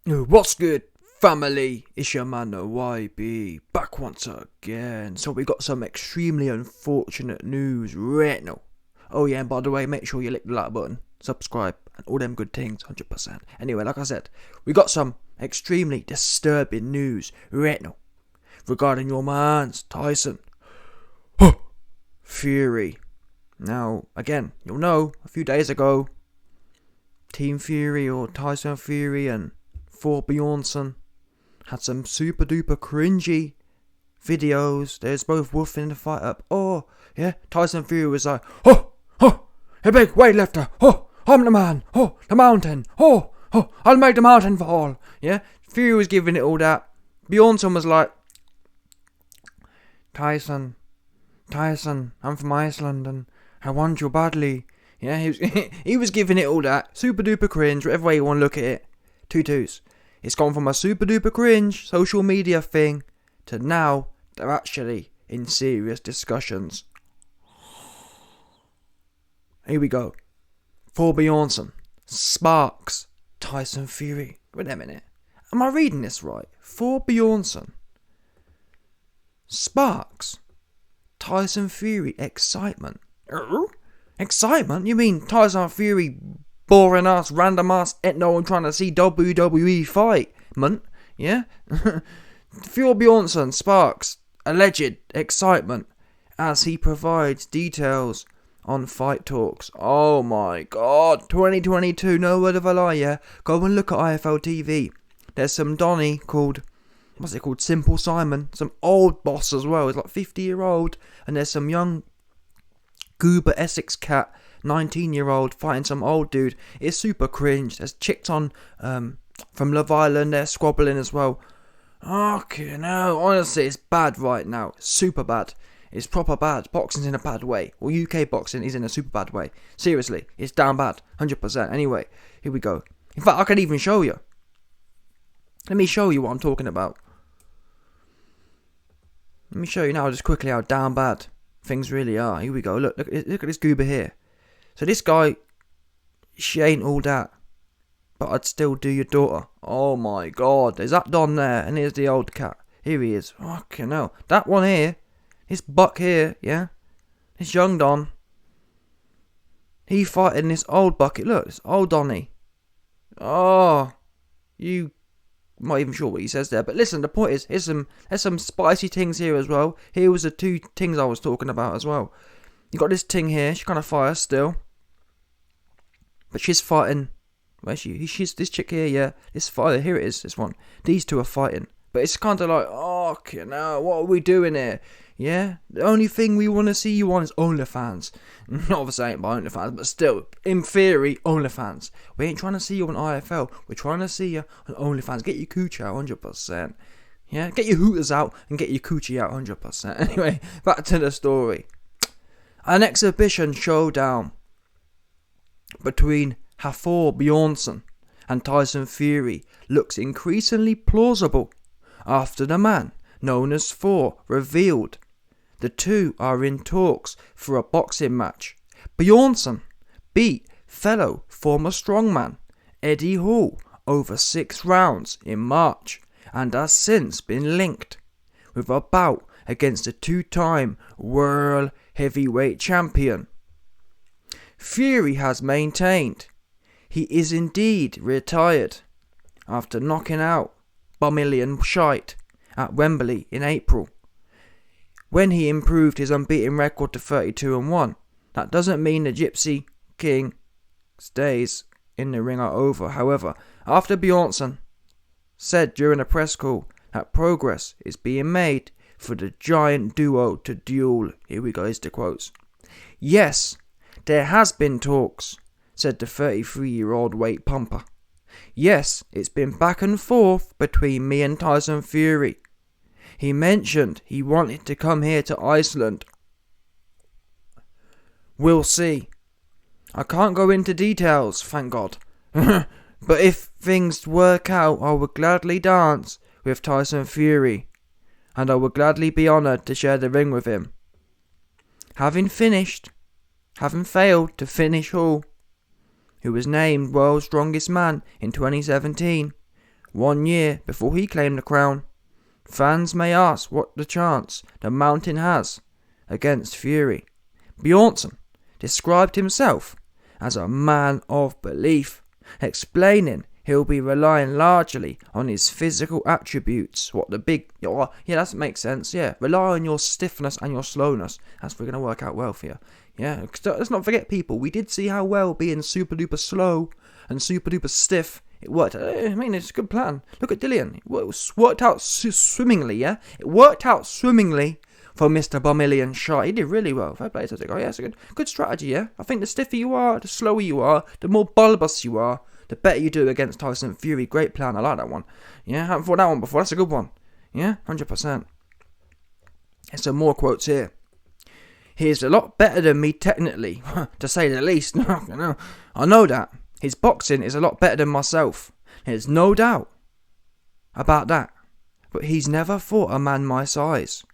What's good, family? It's your man, the YB, back once again. So we got some extremely unfortunate news right now. Oh yeah, and by the way, make sure you lick the like button, subscribe, and all them good things, 100%. Anyway, like I said, we got some extremely disturbing news right now regarding your man's Tyson Fury. Now, again, you'll know, a few days ago, Team Fury or Tyson Fury and Bjornsson had some super duper cringy videos. There's both woofing the fight up. Oh, yeah, Tyson Fury was like, a big weightlifter. I'm the man. The mountain. I'll make the mountain fall. Yeah, Fury was giving it all that. Bjornsson was like, Tyson, I'm from Iceland and I want you badly. Yeah, he was giving it all that. Super duper cringe, whatever way you want to look at it. 2-2s. It's gone from a super duper cringe social media thing to now they're actually in serious discussions. Here we go. Bjornsson sparks Tyson Fury. Wait a minute. Am I reading this right? Bjornsson sparks Tyson Fury excitement. Excitement? You mean Tyson Fury boring ass, random ass, ain't no one trying to see WWE fight, man? Yeah? Bjornsson sparks alleged excitement as he provides details on fight talks. Oh my god, 2022, no word of a lie, yeah? Go and look at IFL TV. There's some Donny called, what's it called, Simple Simon, some old boss as well, he's like 50-year-old, and there's some young goober Essex cat, 19-year-old fighting some old dude. It's super cringe. There's chicks on from Love Island, they're squabbling as well. Okay, no, honestly, it's bad right now. Super bad. It's proper bad. Boxing's in a bad way. Well, UK boxing is in a super bad way. Seriously, it's down bad. 100%. Anyway, here we go. In fact, I can even show you. Let me show you what I'm talking about. Let me show you now just quickly how down bad things really are. Here we go. Look at this goober here. So this guy, she ain't all that, but I'd still do your daughter. Oh my god, there's that Don there, and here's the old cat. Here he is. Fucking hell. That one here, this buck here, yeah, this young Don, he fighting this old bucket. Look, this old Donny. Oh, you not even sure what he says there, but listen, the point is, there's some spicy things here as well. Here was the two things I was talking about as well. You got this thing here, she kind of fires still, but she's fighting. Where's she? She's this chick here, yeah. This fire, here it is, this one. These two are fighting, but it's kind of like, okay, now what are we doing here? Yeah, the only thing we want to see you on is OnlyFans. Not obviously ain't by OnlyFans, but still, in theory, OnlyFans. We ain't trying to see you on IFL. We're trying to see you on OnlyFans. Get your coochie out, 100%. Yeah, get your hooters out and get your coochie out, 100%. Anyway, back to the story. An exhibition showdown between Bjornsson and Tyson Fury looks increasingly plausible after the man known as Thorn revealed the two are in talks for a boxing match. Bjornsson beat fellow former strongman Eddie Hall over 6 rounds in March and has since been linked with a bout against a 2-time world heavyweight champion. Fury has maintained he is indeed retired after knocking out Bumillion Shite at Wembley in April, when he improved his unbeaten record to 32-1. That doesn't mean the Gypsy King stays in the ring are over. However, after Bjornsson said during a press call that progress is being made for the giant duo to duel. Here we go, here's the quotes. Yes, there has been talks, said the 33-year-old weight pumper. Yes, it's been back and forth between me and Tyson Fury. He mentioned he wanted to come here to Iceland. We'll see. I can't go into details, thank God. But if things work out, I would gladly dance with Tyson Fury, and I would gladly be honoured to share the ring with him. Having failed to finish Hall, who was named World's Strongest Man in 2017, 1 year before he claimed the crown. Fans may ask what the chance the Mountain has against Fury. Bjornsson described himself as a man of belief, explaining he'll be relying largely on his physical attributes. That makes sense. Yeah, rely on your stiffness and your slowness. That's going to work out well for you. Yeah, let's not forget, people, we did see how well being super duper slow and super duper stiff, it worked. I mean, it's a good plan. Look at Dillian. It worked out swimmingly, yeah? It worked out swimmingly for Mr. Bumillion Shot. He did really well. Fair play to the guy. Yeah, it's a good strategy, yeah? I think the stiffer you are, the slower you are, the more bulbous you are, the better you do against Tyson Fury. Great plan. I like that one. Yeah, I haven't thought that one before. That's a good one. Yeah, 100%. There's some more quotes here. He's a lot better than me technically, to say the least. I know that. His boxing is a lot better than myself. There's no doubt about that. But he's never fought a man my size.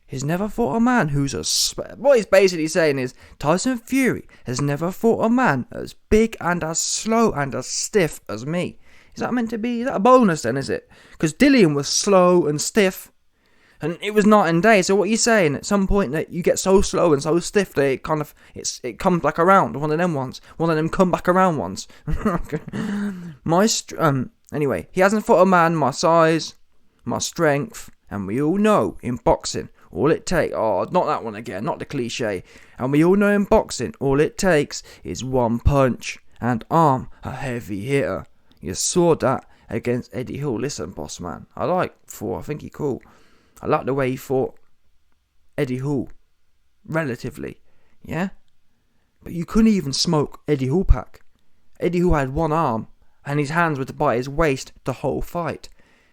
He's never fought a man who's what he's basically saying is, Tyson Fury has never fought a man as big and as slow and as stiff as me. Is that meant to be, is that a bonus then, is it? Because Dillian was slow and stiff, and it was night and day. So what are you saying? At some point that you get so slow and so stiff that it comes back around. One of them come back around ones. Anyway, he hasn't fought a man my size, my strength, and we all know in boxing all it takes. Oh, not that one again, not the cliche. And we all know in boxing all it takes is one punch, and I'm a heavy hitter. You saw that against Eddie Hall. Listen, boss man, I like Thor. I think he's cool. I like the way he fought Eddie Hall, relatively, yeah? But you couldn't even smoke Eddie Hall pack. Eddie Hall had one arm, and his hands were by his waist the whole fight,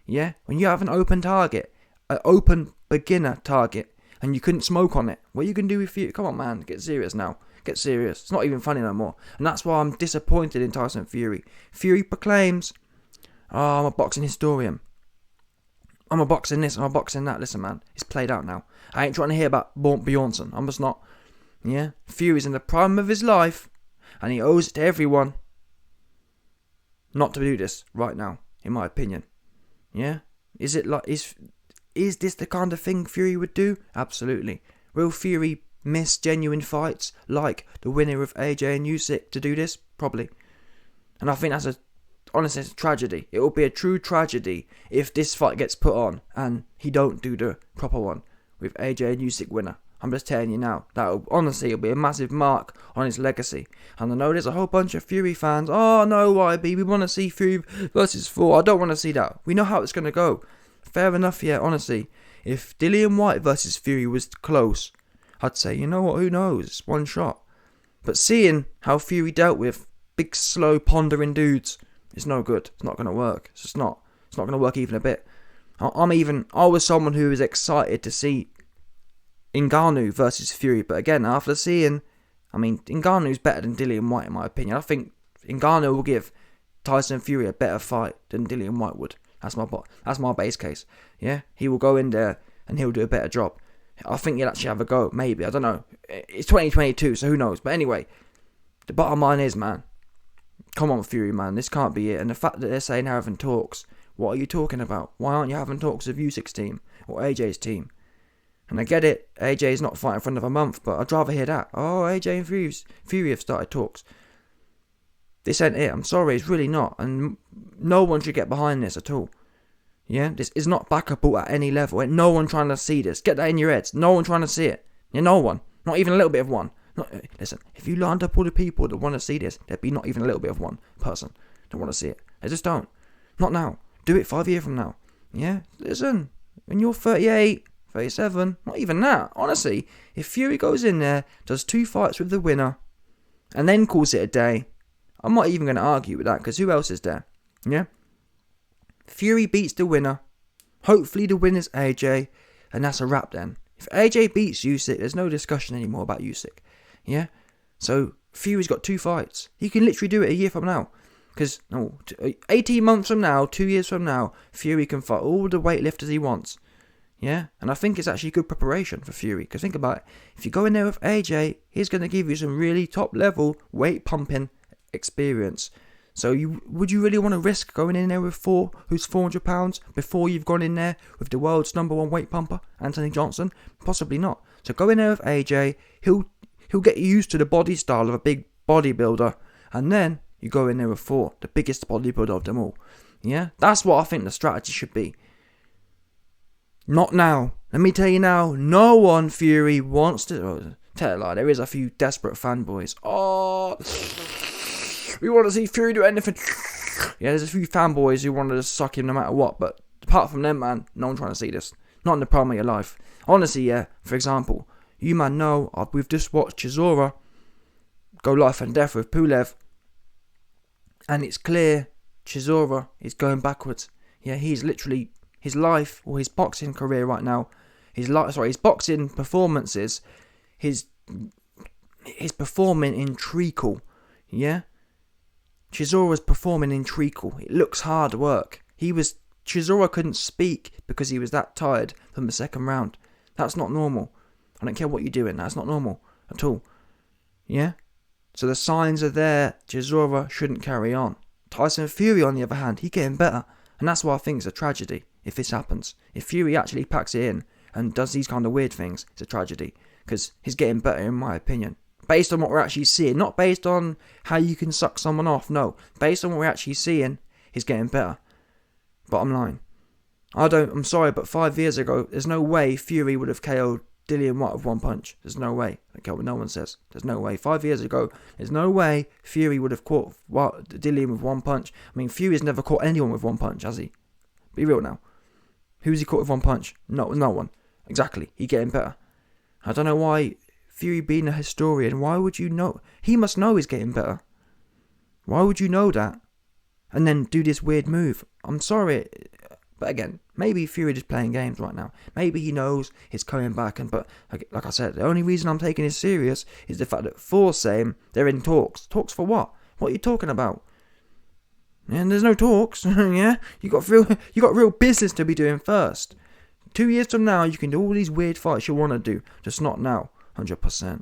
yeah? When you have an open target, an open beginner target, and you couldn't smoke on it, what are you going to do with you? Come on, man, get serious now. Get serious. It's not even funny no more. And that's why I'm disappointed in Tyson Fury. Fury proclaims, I'm a boxing historian. I'm a boxing this, I'm a boxing that. Listen, man, it's played out now. I ain't trying to hear about Bjornsson. I'm just not. Yeah? Fury's in the prime of his life, and he owes it to everyone not to do this right now, in my opinion. Yeah? Is this the kind of thing Fury would do? Absolutely. Will Fury miss genuine fights like the winner of AJ and Usyk to do this? Probably. And I think that's honestly, it's a tragedy. It will be a true tragedy if this fight gets put on and he don't do the proper one with AJ and Usyk winner. I'm just telling you now. It'll be a massive mark on his legacy. And I know there's a whole bunch of Fury fans. Oh no, YB, we want to see Fury versus Thor. I don't want to see that. We know how it's going to go. Fair enough, yeah, honestly. If Dillian Whyte versus Fury was close, I'd say, you know what, who knows? It's one shot. But seeing how Fury dealt with big, slow, pondering dudes, it's no good. It's not going to work. It's not going to work even a bit. I was someone who was excited to see Ngannou versus Fury, but again, after seeing, Ngannou's better than Dillian Whyte in my opinion. I think Ngannou will give Tyson Fury a better fight than Dillian Whyte would. That's my base case. Yeah, he will go in there and he'll do a better job. I think he'll actually have a go. Maybe, I don't know. It's 2022, so who knows? But anyway, the bottom line is, man, come on, Fury, man, this can't be it. And the fact that they're saying they're having talks, what are you talking about? Why aren't you having talks with Usyk's team or AJ's team? And I get it, AJ's not fighting for another month, but I'd rather hear that. Oh, AJ and Fury have started talks. This ain't it. I'm sorry, it's really not. And no one should get behind this at all. Yeah, this is not backable at any level. Ain't no one trying to see this. Get that in your heads. No one trying to see it. Yeah, no one. Not even a little bit of one. Listen, if you lined up all the people that want to see this, there'd be not even a little bit of one person that want to see it. They just don't. Not now. Do it 5 years from now. Yeah? Listen, when you're 38, 37, not even that. Honestly, if Fury goes in there, does 2 fights with the winner, and then calls it a day, I'm not even going to argue with that, because who else is there? Yeah? Fury beats the winner. Hopefully the winner's AJ, and that's a wrap then. If AJ beats Usyk, there's no discussion anymore about Usyk. Yeah? So, Fury's got 2 fights. He can literally do it a year from now. Because, 18 months from now, 2 years from now, Fury can fight all the weightlifters he wants. Yeah? And I think it's actually good preparation for Fury. Because think about it. If you go in there with AJ, he's going to give you some really top level weight pumping experience. So would you really want to risk going in there with Thor, who's 400 pounds, before you've gone in there with the world's #1 weight pumper, Anthony Johnson? Possibly not. So go in there with AJ. He'll get you used to the body style of a big bodybuilder, and then you go in there with Thor, the biggest bodybuilder of them all. Yeah, that's what I think the strategy should be. Not now. Let me tell you now, no one, Fury, wants to... Oh, tell a lie, there is a few desperate fanboys. Oh, we want to see Fury do anything. Yeah, there's a few fanboys who want to just suck him no matter what, but apart from them, man, no one trying to see this. Not in the prime of your life. Honestly, yeah, for example, you man know, we've just watched Chisora go life and death with Pulev, and it's clear Chisora is going backwards. Yeah, he's literally... his life, or his boxing career right now, his boxing performances, his performing in treacle, yeah? Chisora's performing in treacle. It looks hard work. Chisora couldn't speak because he was that tired from the second round. That's not normal. I don't care what you're doing, that's not normal at all. Yeah? So the signs are there. Chisora shouldn't carry on. Tyson Fury, on the other hand, he's getting better. And that's why I think it's a tragedy if this happens. If Fury actually packs it in and does these kind of weird things, it's a tragedy. Because he's getting better, in my opinion. Based on what we're actually seeing. Not based on how you can suck someone off, no. Based on what we're actually seeing, he's getting better. Bottom line. I'm sorry, but 5 years ago, there's no way Fury would have KO'd Dillian White with one punch. There's no way. I don't care what no one says. There's no way. 5 years ago, there's no way Fury would have caught Dillian with one punch. I mean, Fury's never caught anyone with one punch, has he? Be real now. Who's he caught with one punch? No one. Exactly. He's getting better. I don't know why, Fury being a historian, why would you know? He must know he's getting better. Why would you know that? And then do this weird move. I'm sorry. But again, maybe Fury just playing games right now. Maybe he knows he's coming back. But like I said, the only reason I'm taking this serious is the fact that Thor's saying they're in talks. Talks for what? What are you talking about? And there's no talks. Yeah, you got real business to be doing first. 2 years from now, you can do all these weird fights you want to do. Just not now. 100%.